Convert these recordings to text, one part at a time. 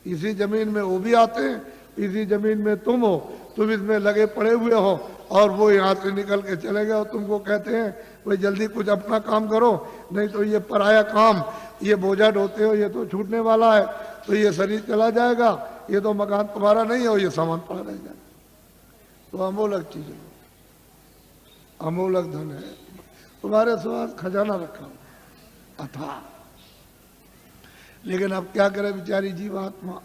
इसी जमीन में वो भी आते हैं, इसी जमीन में तुम हो, तुम इसमें लगे पड़े हुए हो और वो यहाँ से निकल के चले गए और तुमको कहते हैं भाई जल्दी कुछ अपना काम करो, नहीं तो ये पराया काम, ये बोझा ढोते हो, ये तो छूटने वाला है, तो ये शरीर चला जाएगा, ये तो मकान तुम्हारा नहीं है, ये सामान पड़ा रह जाएगा। तो अमोलक चीज है, अमोलक धन है, तुम्हारे पास खजाना रखा अथाह। लेकिन अब क्या करे बेचारी जीवात्मा,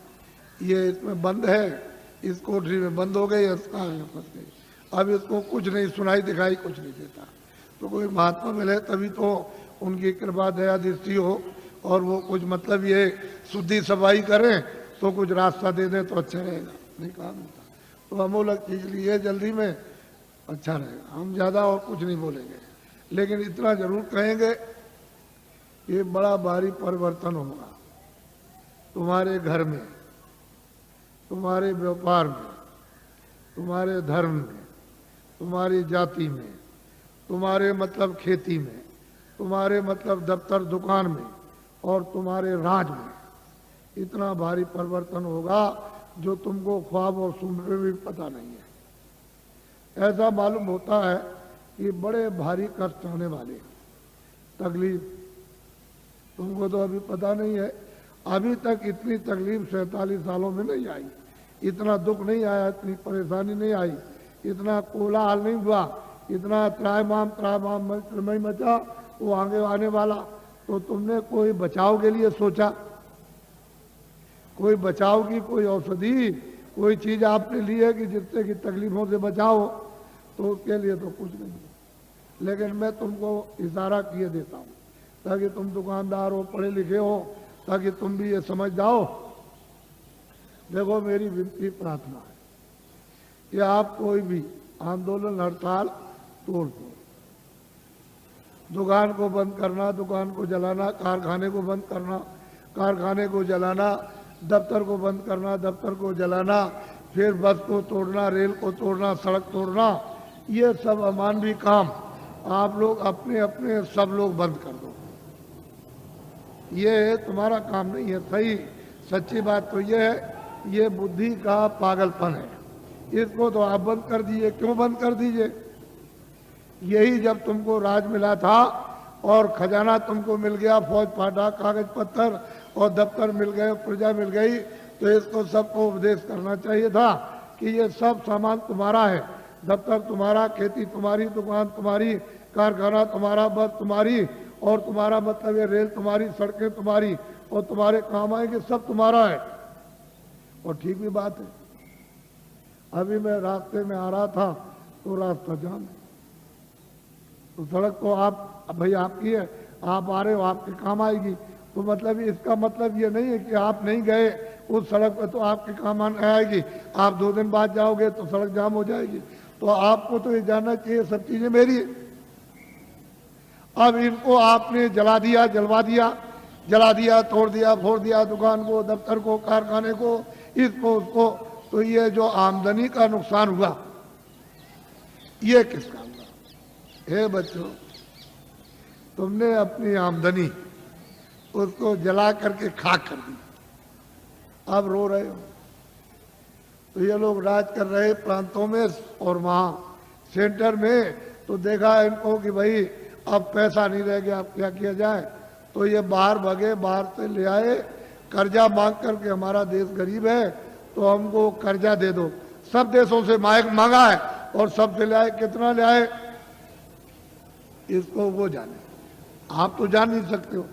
ये इसमें बंद है, इस कोठरी में बंद हो गई, फंस गई। अब इसको कुछ नहीं सुनाई दिखाई, कुछ नहीं देता। तो कोई महात्मा मिले तभी तो उनकी कृपा दया दृष्टि हो और वो कुछ मतलब ये शुद्धि सफाई करें तो कुछ रास्ता दे दें तो अच्छा रहेगा, नहीं काम होता। तो अमोलक चीज लिए जल्दी में अच्छा रहेगा। हम ज़्यादा और कुछ नहीं बोलेंगे, लेकिन इतना जरूर कहेंगे ये बड़ा भारी परिवर्तन होगा तुम्हारे घर में, तुम्हारे व्यापार में, तुम्हारे धर्म में, तुम्हारी जाति में, तुम्हारे मतलब खेती में, तुम्हारे मतलब दफ्तर दुकान में और तुम्हारे राज में। इतना भारी परिवर्तन होगा जो तुमको ख्वाब और सुन में भी पता नहीं है। ऐसा मालूम होता है कि बड़े भारी कष्ट आने वाले, तकलीफ। तुमको तो अभी पता नहीं है, अभी तक इतनी तकलीफ 47 सालों में नहीं आई, इतना दुख नहीं आया, इतनी परेशानी नहीं आई, इतना कोलाहल नहीं हुआ, इतना त्रायमाम त्रमय मचा वो आगे आने वाला। तो तुमने कोई बचाव के लिए सोचा, कोई बचाव की कोई औषधि, कोई चीज आपने ली है कि जिससे कि तकलीफों से बचाओ? तो उसके लिए तो कुछ नहीं। लेकिन मैं तुमको इशारा किए देता हूँ ताकि तुम दुकानदार हो, पढ़े लिखे हो, ताकि तुम भी ये समझ जाओ। देखो मेरी विनती प्रार्थना है कि आप कोई भी आंदोलन हड़ताल तोड़ दो। दुकान को बंद करना, दुकान को जलाना, कारखाने को बंद करना, कारखाने को जलाना, दफ्तर को बंद करना, दफ्तर को जलाना, फिर बस को तोड़ना, रेल को तोड़ना, सड़क तोड़ना, ये सब अमानवीय काम आप लोग अपने अपने सब लोग बंद कर दो। ये तुम्हारा काम नहीं है। सही सच्ची बात तो ये है, ये बुद्धि का पागलपन है। इसको तो आप बंद कर दीजिए। क्यों बंद कर दीजिए? यही जब तुमको राज मिला था और खजाना तुमको मिल गया, फौज फाटा, कागज पत्थर और दफ्तर मिल गए, प्रजा मिल गई, तो इसको सबको उपदेश करना चाहिए था कि ये सब सामान तुम्हारा है। दफ्तर तुम्हारा, खेती तुम्हारी, दुकान तुम्हारी, कारखाना तुम्हारा, बस तुम्हारी, और तुम्हारा मतलब ये रेल तुम्हारी, सड़कें तुम्हारी, और तुम्हारे काम आएंगे, सब तुम्हारा है। और ठीक भी बात है। अभी मैं रास्ते में आ रहा था तो रास्ता जाम है, तो सड़क तो आप भाई आपकी है, आप आ रहे हो, आपके काम आएगी। तो मतलब इसका मतलब ये नहीं है कि आप नहीं गए उस सड़क पर तो आपके काम आएगी, आप 2 दिन बाद जाओगे तो सड़क जाम हो जाएगी। तो आपको तो ये जानना चाहिए सब चीजें मेरी है। अब इनको आपने जला दिया, जलवा दिया, जला दिया, तोड़ दिया, फोड़ दिया, दुकान को, दफ्तर को, कारखाने को, इसको उसको, तो ये जो आमदनी का नुकसान हुआ ये किसका हुआ? हे बच्चों, तुमने अपनी आमदनी उसको जला करके खाक कर दी, अब रो रहे हो। तो ये लोग राज कर रहे प्रांतों में और वहां सेंटर में, तो देखा इनको कि भाई अब पैसा नहीं रह गया, अब क्या किया जाए? तो ये बाहर भगे, बाहर से ले आए कर्जा मांग करके, हमारा देश गरीब है तो हमको कर्जा दे दो। सब देशों से मांगा है और सब से ले आए। कितना ले आए इसको वो जाने, आप तो जान नहीं सकते हो,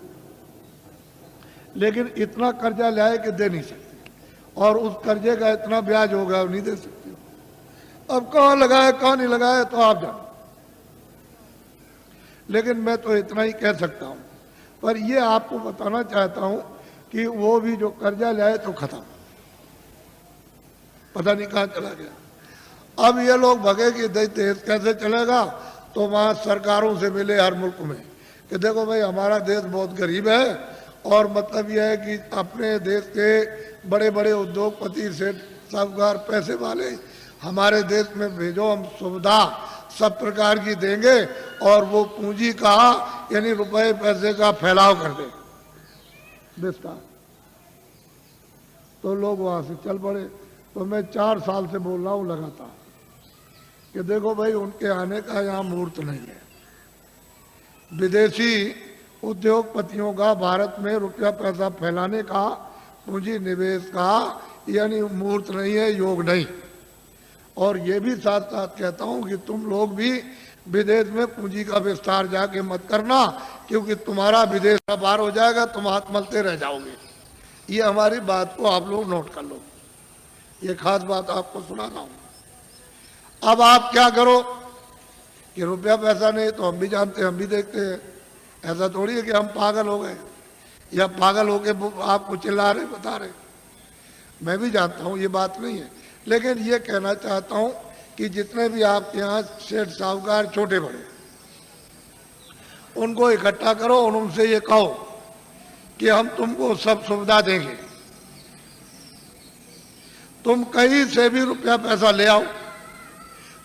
लेकिन इतना कर्जा ले आए कि दे नहीं सकते, और उस कर्जे का इतना ब्याज होगा नहीं दे सकते हो। अब कहाँ लगाए कहाँ नहीं लगाए तो आप जानो। लेकिन मैं तो इतना ही कह सकता हूं, पर ये आपको बताना चाहता हूं कि वो भी जो कर्जा ले आए तो खत्म, पता नहीं कहां चला गया। अब ये लोग भगे कि देश कैसे चलेगा, तो वहां सरकारों से मिले हर मुल्क में कि देखो भाई हमारा देश बहुत गरीब है, और मतलब यह है कि अपने देश के बड़े बड़े उद्योगपति से साहूकार पैसे वाले हमारे देश में भेजो, हम सुविधा सब प्रकार की देंगे और वो पूंजी का यानी रुपए पैसे का फैलाव कर दे विस्तार। तो लोग वहाँ से चल पड़े। तो मैं 4 साल से बोल रहा हूँ लगातार कि देखो भाई, उनके आने का यहाँ मुहूर्त नहीं है। विदेशी उद्योगपतियों का भारत में रुपया पैसा फैलाने का, पूंजी निवेश का यानी मुहूर्त नहीं है, योग नहीं। और ये भी साथ साथ कहता हूँ कि तुम लोग भी विदेश में पूंजी का विस्तार जाके मत करना, क्योंकि तुम्हारा विदेश का बाहर हो जाएगा, तुम हाथ मलते रह जाओगे। ये हमारी बात को आप लोग नोट कर लो, ये खास बात आपको सुना रहा हूँ। अब आप क्या करो कि रुपया पैसा नहीं तो हम भी जानते हैं, हम भी देखते हैं। ऐसा थोड़ी है कि हम पागल हो गए या पागल होके आपको चिल्ला रहे बता रहे। मैं भी जानता हूँ ये बात नहीं है, लेकिन ये कहना चाहता हूँ कि जितने भी आपके यहाँ सेठ साहूकार छोटे बड़े, उनको इकट्ठा करो और उनसे ये कहो कि हम तुमको सब सुविधा देंगे, तुम कहीं से भी रुपया पैसा ले आओ,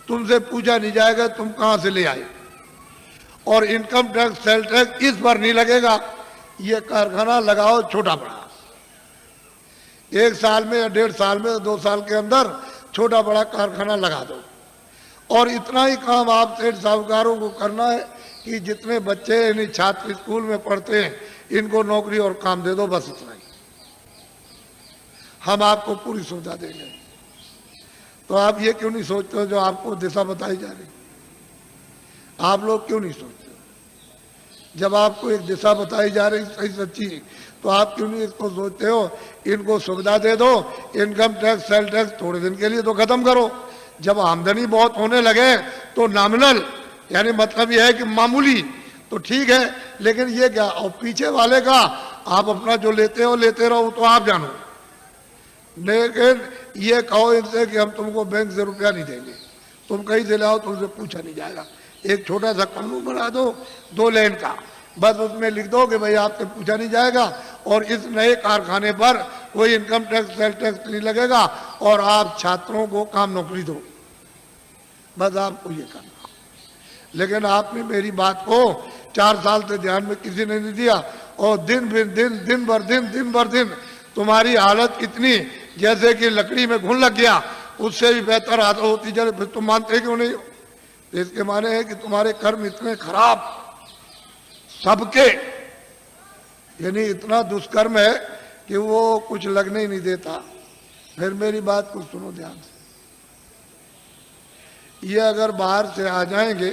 तुमसे पूछा नहीं जाएगा तुम कहां से ले आए, और इनकम टैक्स सेल टैक्स इस पर नहीं लगेगा। ये कारखाना लगाओ छोटा बड़ा, 1 साल में या 1.5 साल में 2 साल के अंदर छोटा बड़ा कारखाना लगा दो। और इतना ही काम आप सेठ साहूकारों को करना है कि जितने बच्चे यानी छात्र स्कूल में पढ़ते हैं इनको नौकरी और काम दे दो, बस इतना ही। हम आपको पूरी सुविधा देंगे। तो आप ये क्यों नहीं सोचते हो जो आपको दिशा बताई जा रही, आप लोग क्यों नहीं सोचते? जब आपको एक दिशा बताई जा रही सही सच्ची, तो आप क्यों नहीं इसको सोचते हो इनको सुविधा दे दो, इनकम टैक्स सेल टैक्स थोड़े दिन के लिए तो खत्म करो। जब आमदनी बहुत होने लगे तो नॉमिनल यानी मतलब यह है कि मामूली तो ठीक है, लेकिन ये क्या, और पीछे वाले का आप अपना जो लेते हो लेते रहो, तो आप जानो। लेकिन ये कहो इनसे कि हम तुमको बैंक से रुपया नहीं देंगे, तुम कहीं से लाओ तुमसे पूछा नहीं जाएगा। एक छोटा सा कानून बना दो 2 लाइन का, बस उसमें लिख दो कि भाई आपसे पूछा नहीं जाएगा और इस नए कारखाने पर कोई इनकम टैक्स सेल टैक्स नहीं लगेगा और आप छात्रों को काम नौकरी दो, बस आपको ये करना। लेकिन आपने मेरी बात को 4 साल से ध्यान में किसी ने नहीं दिया, और दिन भर दिन तुम्हारी हालत कितनी जैसे कि लकड़ी में घुन लग गया, उससे भी बेहतर हालत होती जाए। फिर तुम मानते क्यों नहीं हो? इसके माने है कि तुम्हारे कर्म इतने खराब सबके, यानी इतना दुष्कर्म है कि वो कुछ लगने ही नहीं देता। फिर मेरी बात को सुनो ध्यान से, ये अगर बाहर से आ जाएंगे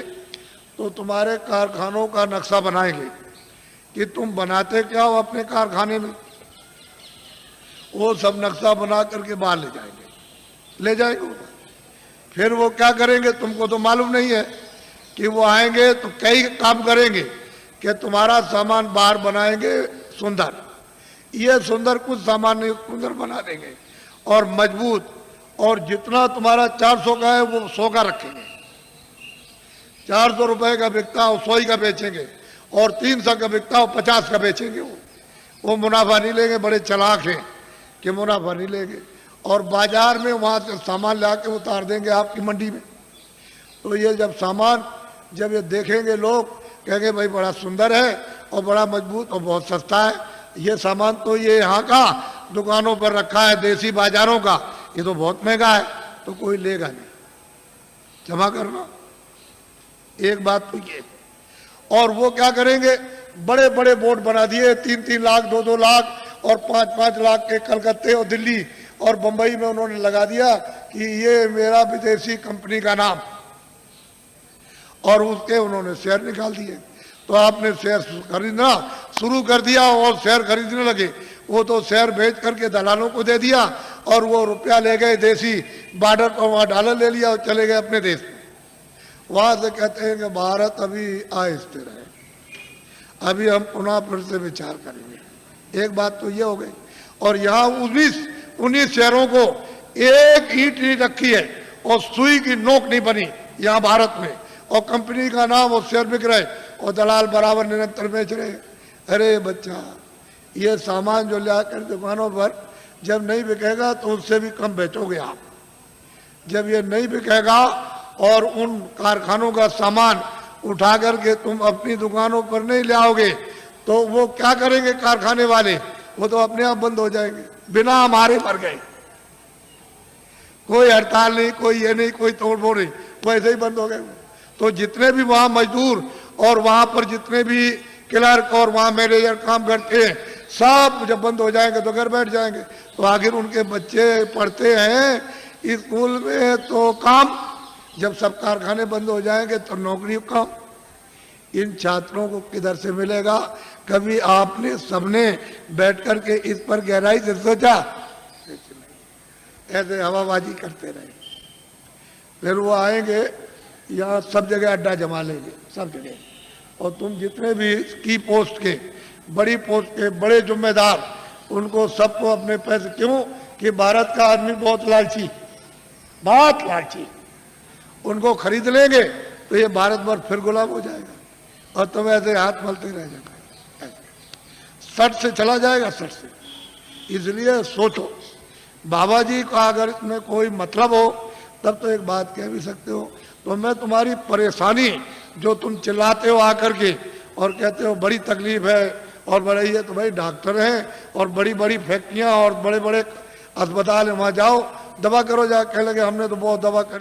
तो तुम्हारे कारखानों का नक्शा बनाएंगे कि तुम बनाते क्या हो अपने कारखाने में, वो सब नक्शा बना करके बाहर ले जाएंगे। फिर वो क्या करेंगे तुमको तो मालूम नहीं है कि वो आएंगे तो कई काम करेंगे कि तुम्हारा सामान बाहर बनाएंगे सुंदर, ये सुंदर कुछ सामान नहीं सुंदर बना देंगे और मजबूत, और जितना तुम्हारा 400 का है वो 100 का रखेंगे। 400 रुपए का बिकता हो 100 का बेचेंगे, और 300 का बिकता हो 50 का बेचेंगे। वो मुनाफा नहीं लेंगे, बड़े चालाक हैं कि मुनाफा नहीं लेंगे, और बाजार में वहाँ से सामान ला के उतार देंगे आपकी मंडी में। तो ये जब ये देखेंगे लोग कहेंगे भाई बड़ा सुंदर है और बड़ा मजबूत और बहुत सस्ता है, ये सामान तो ये यहाँ का दुकानों पर रखा है देसी बाजारों का, ये तो बहुत महंगा है, तो कोई लेगा नहीं। जमा करना एक बात तो ये। और वो क्या करेंगे, बड़े बड़े बोर्ड बना दिए, 3-3 लाख 2-2 लाख और 5-5 लाख के कलकत्ते और दिल्ली और बंबई में उन्होंने लगा दिया कि ये मेरा विदेशी कंपनी का नाम, और उसके उन्होंने शेयर निकाल दिए। तो आपने शेयर खरीदना शुरू कर दिया और शेयर खरीदने लगे, वो तो शेयर बेच करके दलालों को दे दिया और वो रुपया ले गए देसी बॉर्डर पर, वहाँ डॉलर ले लिया और चले गए अपने देश में। वहाँ से कहते हैं कि भारत अभी अस्थिर है, अभी हम पुनः फिर से विचार करेंगे। एक बात तो ये हो गई। और यहाँ 19 शहरों को एक ईंट नहीं रखी है और सुई की नोक नहीं बनी यहाँ भारत में, और कंपनी का नाम और शेयर बिक रहे और दलाल बराबर निरंतर बेच रहे। अरे बच्चा, ये सामान जो ला कर दुकानों पर जब नहीं बिकेगा तो उससे भी कम बेचोगे आप। जब ये नहीं बिकेगा और उन कारखानों का सामान उठा करके तुम अपनी दुकानों पर नहीं ले आओगे तो वो क्या करेंगे कारखाने वाले, वो तो अपने आप बंद हो जाएंगे, बिना हमारे मर गए। कोई हड़ताल नहीं, कोई ये नहीं, कोई तोड़फोड़ नहीं, वो ऐसे ही बंद हो गए। तो जितने भी वहां मजदूर और वहां पर जितने भी क्लर्क और वहां मैनेजर काम करते हैं, सब जब बंद हो जाएंगे तो घर बैठ जाएंगे। तो आखिर उनके बच्चे पढ़ते हैं स्कूल में तो काम, जब सब कारखाने बंद हो जाएंगे तो नौकरी काम। इन छात्रों को किधर से मिलेगा? कभी आपने सबने बैठ कर के इस पर गहराई से सोचा? ऐसे हवाबाजी करते रहे। फिर वो आएंगे यहाँ सब जगह अड्डा जमा लेंगे, सब जगह। और तुम जितने भी की पोस्ट के, बड़ी पोस्ट के बड़े जिम्मेदार, उनको सबको अपने पैसे, क्यों कि भारत का आदमी बहुत लालची, बहुत लालची, उनको खरीद लेंगे तो ये भारत भर फिर गुलाम हो जाएगा और तुम ऐसे हाथ मलते रह जाएगा, सट से चला जाएगा, सट से। इसलिए सोचो, बाबा जी का अगर इसमें कोई मतलब हो तब तो एक बात कह भी सकते हो। तो मैं तुम्हारी परेशानी जो तुम चिल्लाते हो आकर के और कहते हो बड़ी तकलीफ है और बड़े, ये तो भाई डॉक्टर हैं और बड़ी बड़ी फैक्ट्रियां और बड़े बड़े अस्पताल है, वहां जाओ दवा करो, जा कह लगे हमने तो बहुत दवा कर